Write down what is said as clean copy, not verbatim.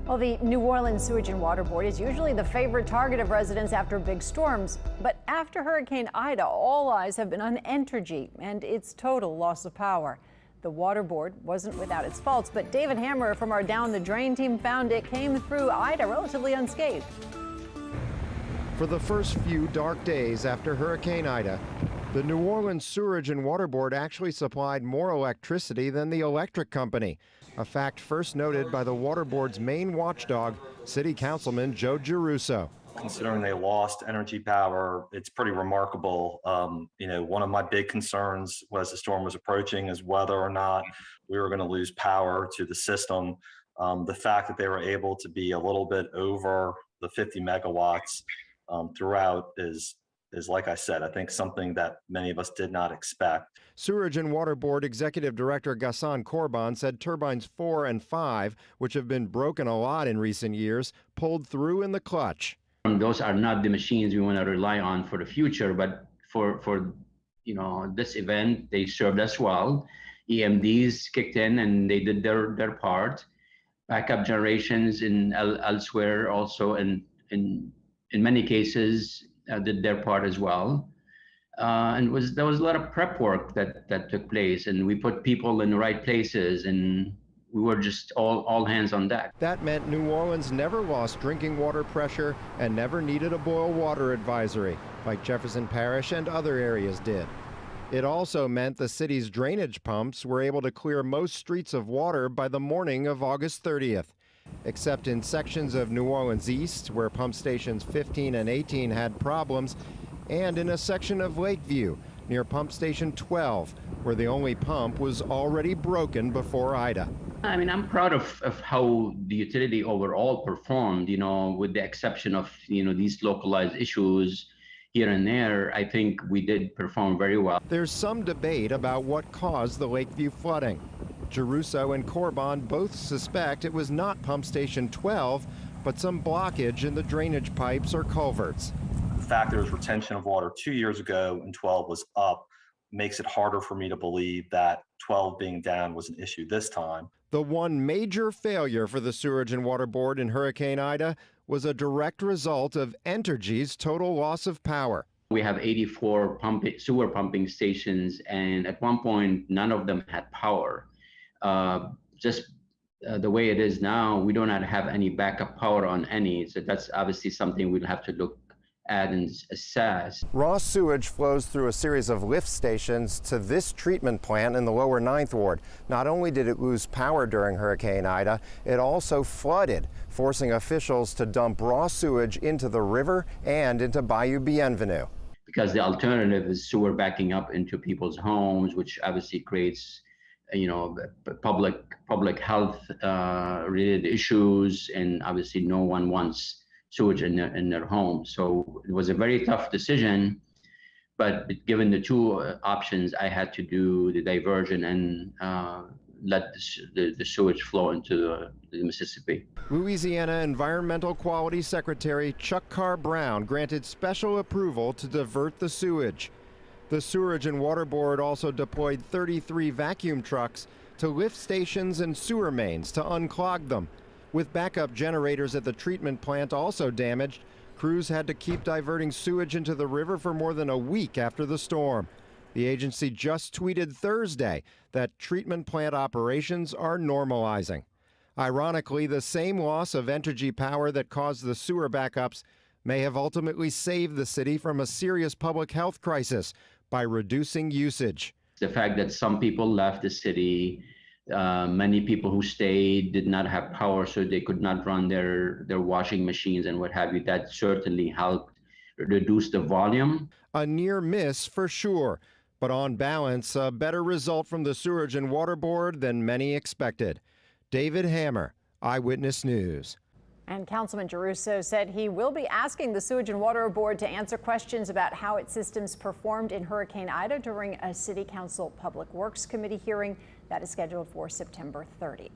Well, the New Orleans Sewage and Water Board is usually the favorite target of residents after big storms. But after Hurricane Ida, all eyes have been on Entergy and its total loss of power. The Water Board wasn't without its faults, but David Hammer from our Down the Drain team found it came through Ida relatively unscathed. For the first few dark days after Hurricane Ida, the New Orleans Sewage and Water Board actually supplied more electricity than the electric company, a fact first noted by the Water Board's main watchdog, City Councilman Joe Giarrusso. Considering they lost energy power, it's pretty remarkable. One of my big concerns as the storm was approaching is whether or not we were going to lose power to the system. The fact that they were able to be a little bit over the 50 megawatts throughout is, like I said, I think something that many of us did not expect. Sewage and Water Board Executive Director Ghassan Korban said turbines 4 and 5, which have been broken a lot in recent years, pulled through in the clutch. Those are not the machines we want to rely on for the future, but for this event, they served us well. EMDs kicked in and they did their part. Backup generations elsewhere also, and in many cases, did their part as well. There was a lot of prep work that took place, and we put people in the right places, and we were just all hands on deck. That meant New Orleans never lost drinking water pressure and never needed a boil water advisory, like Jefferson Parish and other areas did. It also meant the city's drainage pumps were able to clear most streets of water by the morning of August 30th. Except in sections of New Orleans East, where pump stations 15 and 18 had problems, and in a section of Lakeview, near pump station 12, where the only pump was already broken before Ida. I mean, I'm proud of how the utility overall performed, with the exception of, these localized issues here and there. I think we did perform very well. There's some debate about what caused the Lakeview flooding. Giarrusso and Korban both suspect it was not pump station 12, but some blockage in the drainage pipes or culverts. The fact there was retention of water 2 years ago and 12 was up makes it harder for me to believe that 12 being down was an issue this time. The one major failure for the Sewage and Water Board in Hurricane Ida was a direct result of Entergy's total loss of power. We have 84 sewer pumping stations, and at one point, none of them had power. The way it is now, we do not have any backup power on any, so that's obviously something we'll have to look at and assess. Raw sewage flows through a series of lift stations to this treatment plant in the lower 9th Ward. Not only did it lose power during Hurricane Ida, it also flooded, forcing officials to dump raw sewage into the river and into Bayou Bienvenue. Because the alternative is sewer backing up into people's homes, which obviously creates public health related issues, and obviously no one wants sewage in their home. So it was a very tough decision, but given the two options, I had to do the diversion and let the sewage flow into the Mississippi. Louisiana Environmental Quality Secretary Chuck Carr Brown granted special approval to divert the sewage. The Sewage and Water Board also deployed 33 vacuum trucks to lift stations and sewer mains to unclog them. With backup generators at the treatment plant also damaged, crews had to keep diverting sewage into the river for more than a week after the storm. The agency just tweeted Thursday that treatment plant operations are normalizing. Ironically, the same loss of Entergy power that caused the sewer backups may have ultimately saved the city from a serious public health crisis by reducing usage. The fact that some people left the city, many people who stayed did not have power, so they could not run their washing machines and what have you. That certainly helped reduce the volume. A near miss for sure, but on balance, a better result from the Sewage and Water Board than many expected. David Hammer, Eyewitness News. And Councilman Giarrusso said he will be asking the Sewage and Water Board to answer questions about how its systems performed in Hurricane Ida during a City Council Public Works Committee hearing that is scheduled for September 30th.